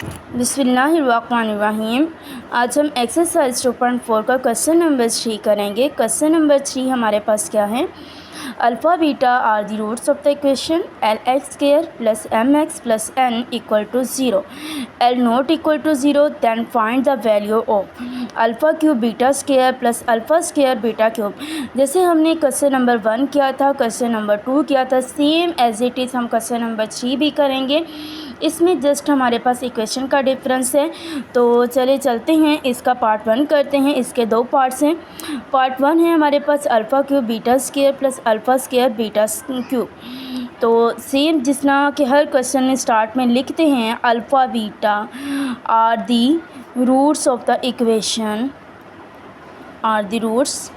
बिस्मिल्लाहिर्रहमानिर्रहीम। आज हम एक्सरसाइज 2.4 का क्वेश्चन नंबर 3 करेंगे। क्वेश्चन नंबर 3 हमारे पास क्या है, alpha beta are the roots of the equation l x square plus m x plus n equal to zero, l not equal to zero, then find the value of alpha cube beta square plus alpha square beta cube. जैसे हमने question number 1 किया था, question number 2 किया था, same as it is हम question number 3 भी करेंगे। इसमें जस्ट हमारे पास इक्वेशन का डिफरेंस है। तो चले चलते हैं, इसका पार्ट 1 करते हैं। इसके दो पार्ट्स हैं। पार्ट 1 है हमारे पास alpha cube beta square plus alpha square beta cube. तो सेम जिस तरह के हर क्वेश्चन में स्टार्ट में लिखते हैं, alpha beta are the roots of the equation, are the roots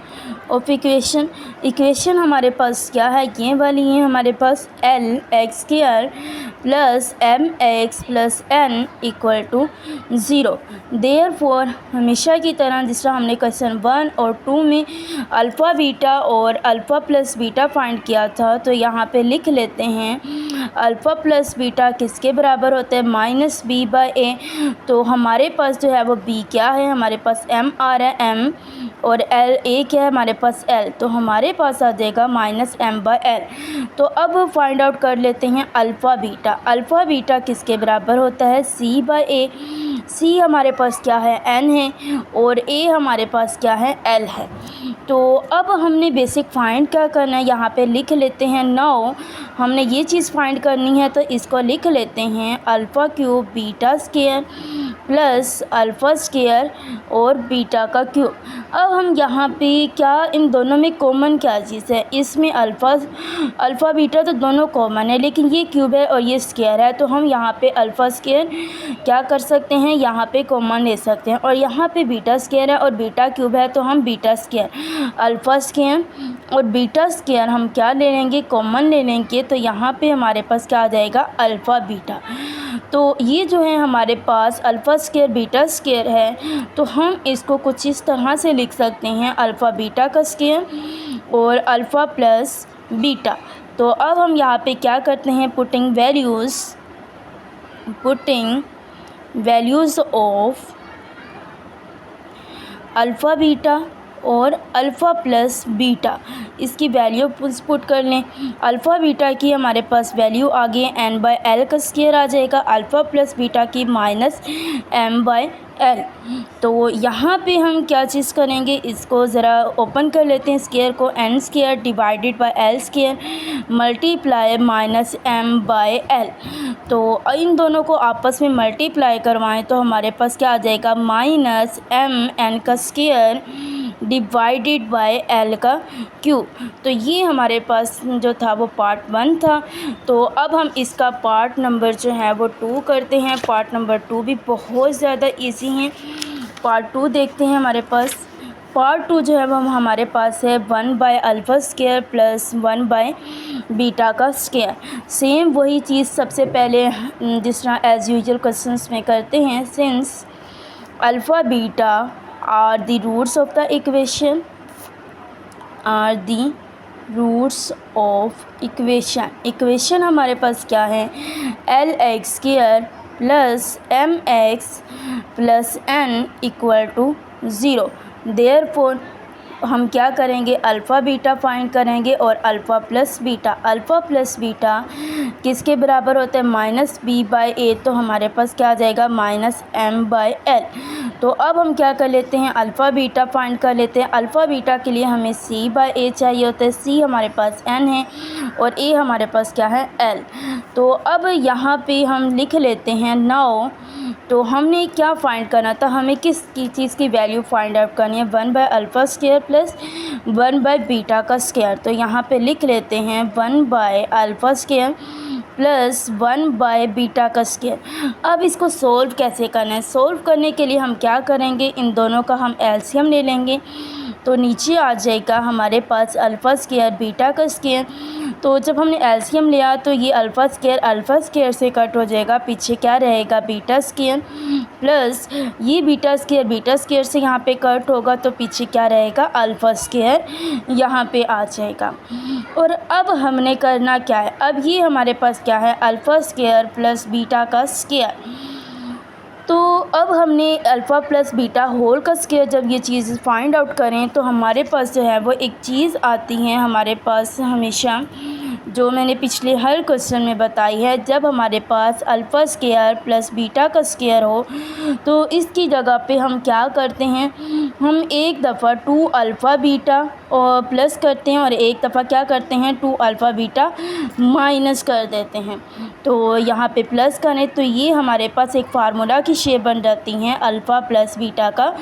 of equation हमारे पास क्या है, ये वाली है हमारे पास l x square plus m x plus n equal to zero. Therefore हमेशा की तरह जिस तरह हमने क्वेश्चन 1 और 2 में अल्फ़ा बीटा और अल्फ़ा प्लस बीटा फाइंड किया था, तो यहाँ पे लिख लेते हैं अल्फ़ा प्लस बीटा किसके बराबर होते हैं, माइनस बी बाई ए। तो हमारे पास जो है वो बी क्या है, हमारे पास एम आ रहा है एम, और एल ए क्या है हमारे पास एल, तो हमारे पास आ जाएगा माइनस एम बाई एल। तो अब फाइंड आउट कर लेते हैं अल्फ़ा बीटा। अल्फ़ा बीटा किसके बराबर होता है, सी बाई ए। सी हमारे पास क्या है, एन है, और ए हमारे पास क्या है, एल है। तो अब हमने बेसिक फाइंड क्या करना है, यहाँ पे लिख लेते हैं। नाउ हमने ये चीज़ फाइंड करनी है, तो इसको लिख लेते हैं alpha cube beta square plus alpha square और बीटा का क्यूब। अब हम यहाँ पे क्या, इन दोनों में कॉमन क्या चीज़ है, इसमें अल्फ़ा बीटा तो दोनों कॉमन है, लेकिन ये क्यूब है और ये स्क्वायर है, तो हम यहाँ पे अल्फ़ा स्क्वायर क्या कर सकते हैं, यहाँ पे कॉमन ले सकते हैं। और यहाँ पे बीटा स्क्वायर है और बीटा क्यूब है, तो हम बीटा स्क्वायर अल्फ़ा स्क्वायर और बीटा स्क्वायर हम क्या ले लेंगे, कॉमन ले लेंगे। तो यहाँ पे हमारे पास क्या आ जाएगा, अल्फ़ा बीटा। तो ये जो है हमारे पास अल्फ़ा स्क्वायर बीटा स्क्वायर है, तो हम इसको कुछ इस तरह से लिख सकते हैं, अल्फ़ा बीटा का स्क्वायर और अल्फ़ा प्लस बीटा। तो अब हम यहाँ पे क्या करते हैं, putting values of alpha beta और अल्फ़ा प्लस बीटा, इसकी वैल्यू पुट कर लें। अल्फ़ा बीटा की हमारे पास वैल्यू आ गई एन बाई एल का स्क्वायर आ जाएगा, अल्फ़ा प्लस बीटा की माइनस एम बाई एल। तो यहाँ पे हम क्या चीज़ करेंगे, इसको ज़रा ओपन कर लेते हैं स्क्वायर को, n square divided by l square multiply minus m by l. तो इन दोनों को आपस में मल्टीप्लाई करवाएं तो हमारे पास क्या आ जाएगा, माइनस एम एन का स्क्वायर डिवाइडेड बाय एल का क्यूब। तो ये हमारे पास जो था वो पार्ट 1 था। तो अब हम इसका पार्ट नंबर जो है वो 2 करते हैं। पार्ट नंबर 2 भी बहुत ज़्यादा इजी हैं। पार्ट 2 देखते हैं। हमारे पास पार्ट 2 जो है वो हमारे पास है 1 bye alpha square plus 1 by beta का स्क्वायर। सेम वही चीज़ सबसे पहले जिस तरह एज़ यूजुअल क्वेश्चंस में करते हैं, since alpha beta are the roots of the equation, equation हमारे पास क्या है, l x square plus m x plus n equal to zero. Therefore हम क्या करेंगे, अल्फ़ा बीटा फाइंड करेंगे और अल्फ़ा प्लस बीटा किसके बराबर होता है, माइनस बी बाई ए। तो हमारे पास क्या आ जाएगा, माइनस एम बाई एल। तो अब हम क्या कर लेते हैं, अल्फ़ा बीटा फाइंड कर लेते हैं। अल्फ़ा बीटा के लिए हमें सी बाई ए चाहिए होता है। सी हमारे पास एन है और ए हमारे पास क्या है, एल। तो अब यहाँ पे हम लिख लेते हैं नाउ। तो हमने क्या फाइंड करना था, हमें किस चीज़ की वैल्यू फाइंड आउट करनी है, 1 bye alpha square plus 1 by beta का स्क्वायर। तो यहाँ पे लिख लेते हैं 1 bye alpha square plus 1 by beta का स्क्वायर। अब इसको सोल्व कैसे करना है, सोल्व करने के लिए हम क्या करेंगे, इन दोनों का हम एलसीएम ले लेंगे। तो नीचे आ जाएगा हमारे पास अल्फ़ा स्क्वायर बीटा का स्क्वायर। तो जब हमने एलसीएम लिया तो ये अल्फ़ा स्क्वायर से कट हो जाएगा, पीछे क्या रहेगा, बीटा स्क्वायर प्लस ये बीटा स्क्वायर से यहाँ पे कट होगा, तो पीछे क्या रहेगा, अल्फ़ा स्क्वायर यहाँ पे आ जाएगा। और अब हमने करना क्या है, अब ये हमारे पास क्या है, अल्फ़ा स्क्वायर प्लस बीटा का स्क्वायर। तो अब हमने अल्फ़ा प्लस बीटा होल का स्क्वायर जब ये चीज़ फाइंड आउट करें तो हमारे पास जो है वो एक चीज़ आती है हमारे पास हमेशा, जो मैंने पिछले हर क्वेश्चन में बताई है। जब हमारे पास अल्फ़ा स्क्वायर प्लस बीटा का स्क्वायर हो तो इसकी जगह पे हम क्या करते हैं, हम एक दफ़ा 2 अल्फ़ा बीटा और प्लस करते हैं और एक दफ़ा क्या करते हैं 2 अल्फ़ा बीटा माइनस कर देते हैं। तो यहाँ पे प्लस करें तो ये हमारे पास एक फार्मूला की शेप बन जाती हैं अल्फ़ा प्लस बीटा का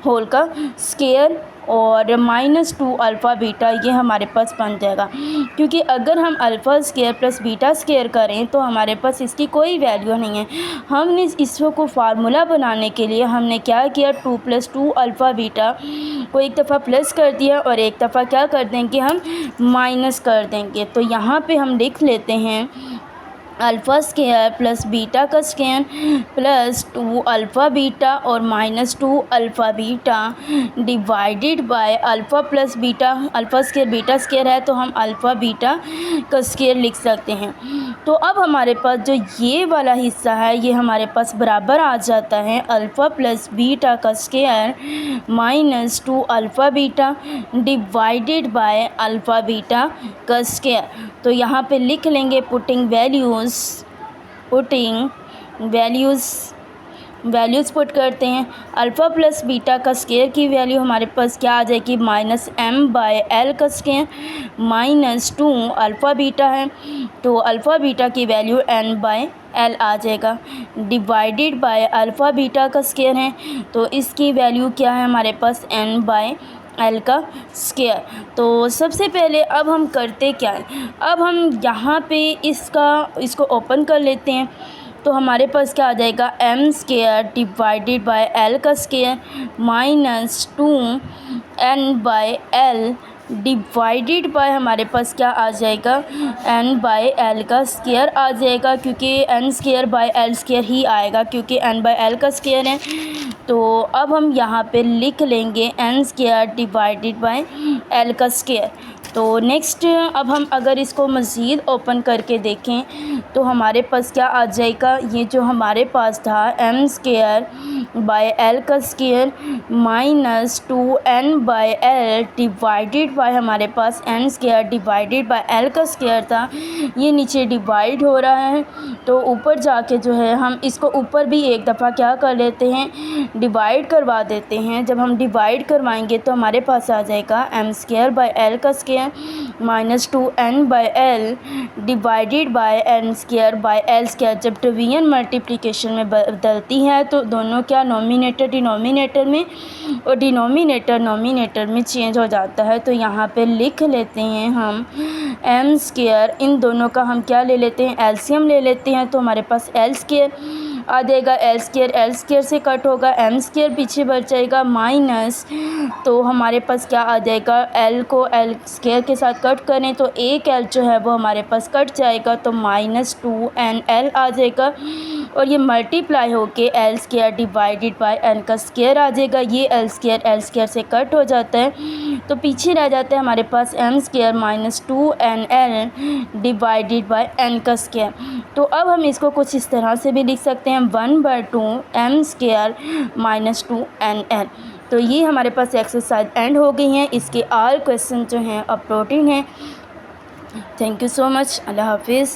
होल का स्क्वायर और -2 अल्फ़ा बीटा ये हमारे पास बन जाएगा। क्योंकि अगर हम alpha square plus beta square करें तो हमारे पास इसकी कोई वैल्यू नहीं है। हमने इसको फार्मूला बनाने के लिए हमने क्या किया, 2 + 2 अल्फ़ा बीटा को एक दफ़ा प्लस कर दिया और एक दफ़ा क्या कर देंगे हम माइनस कर देंगे। तो यहाँ पे हम लिख लेते हैं अल्फ़ा स्क्वायर प्लस बीटा का स्क्वायर प्लस 2 अल्फ़ा बीटा और -2 alpha beta divided by alpha plus beta, alpha square beta square है तो हम अल्फ़ा बीटा का स्क्वायर लिख सकते हैं। तो अब हमारे पास जो ये वाला हिस्सा है ये हमारे पास बराबर आ जाता है अल्फ़ा प्लस बीटा का square -2 alpha beta divided by alpha beta का स्क्वायर। तो यहाँ पे लिख लेंगे पुटिंग वैल्यूज़ पुट करते हैं। अल्फ़ा प्लस बीटा का स्क्वायर की वैल्यू हमारे पास क्या आ जाएगी, -m/l का स्क्वायर -2 अल्फ़ा बीटा है तो अल्फ़ा बीटा की वैल्यू n/l आ जाएगा डिवाइडेड बाय अल्फ़ा बीटा का स्क्वायर है तो इसकी वैल्यू क्या है हमारे पास n/l का स्क्वायर। तो सबसे पहले अब हम करते क्या है, अब हम यहाँ पे इसको ओपन कर लेते हैं तो हमारे पास क्या आ जाएगा m² डिवाइडेड बाय l का स्क्वायर -2 n/l डिवाइडेड बाय हमारे पास क्या आ जाएगा n/l का स्क्वायर आ जाएगा, क्योंकि n²/l² ही आएगा क्योंकि n/l का स्क्वायर है। तो अब हम यहाँ पे लिख लेंगे n² डिवाइडेड बाय l का स्क्वायर। तो नेक्स्ट अब हम अगर इसको मज़ीद ओपन करके देखें तो हमारे पास क्या आ जाएगा, ये जो हमारे पास था m²/l का स्क्वायर -2 n/l डिवाइडेड बाय हमारे पास n² डिवाइडेड बाय l का स्क्वायर था, ये नीचे डिवाइड हो रहा है तो ऊपर जाके जो है हम इसको ऊपर भी एक दफ़ा क्या कर लेते हैं, डिवाइड करवा देते हैं। जब हम डिवाइड करवाएंगे तो हमारे पास आ जाएगा m²/l का square -2 n/l divided by n²/l²। जब डिवीजन मल्टीप्लिकेशन में बदलती है तो दोनों क्या नोमिनेटर डिनोमिनेटर में और डिनोमिनेटर नोमिनेटर में चेंज हो जाता है। तो यहाँ पे लिख लेते हैं हम m², इन दोनों का हम क्या ले लेते हैं एलसीएम ले लेते हैं तो हमारे पास l² आ जाएगा, l² से कट होगा, m² पीछे बच जाएगा माइनस, तो हमारे पास क्या आ जाएगा l को l² के साथ कट करें तो एक l जो है वो हमारे पास कट जाएगा तो -2 nl आ जाएगा और ये मल्टीप्लाई होके l² डिवाइडेड बाय n का स्क्वायर आ जाएगा। ये l² से कट हो जाता है तो पीछे रह जाता है हमारे पास m² -2 nl divided by n का स्क्वायर। तो अब हम इसको कुछ इस तरह से भी लिख सकते हैं 1/2 m² -2 nl। तो ये हमारे पास एक्सरसाइज एंड हो गई हैं। इसके ऑल क्वेश्चन जो हैं अब प्रोटीन हैं। Thank you so much. अल्लाह हाफिज़।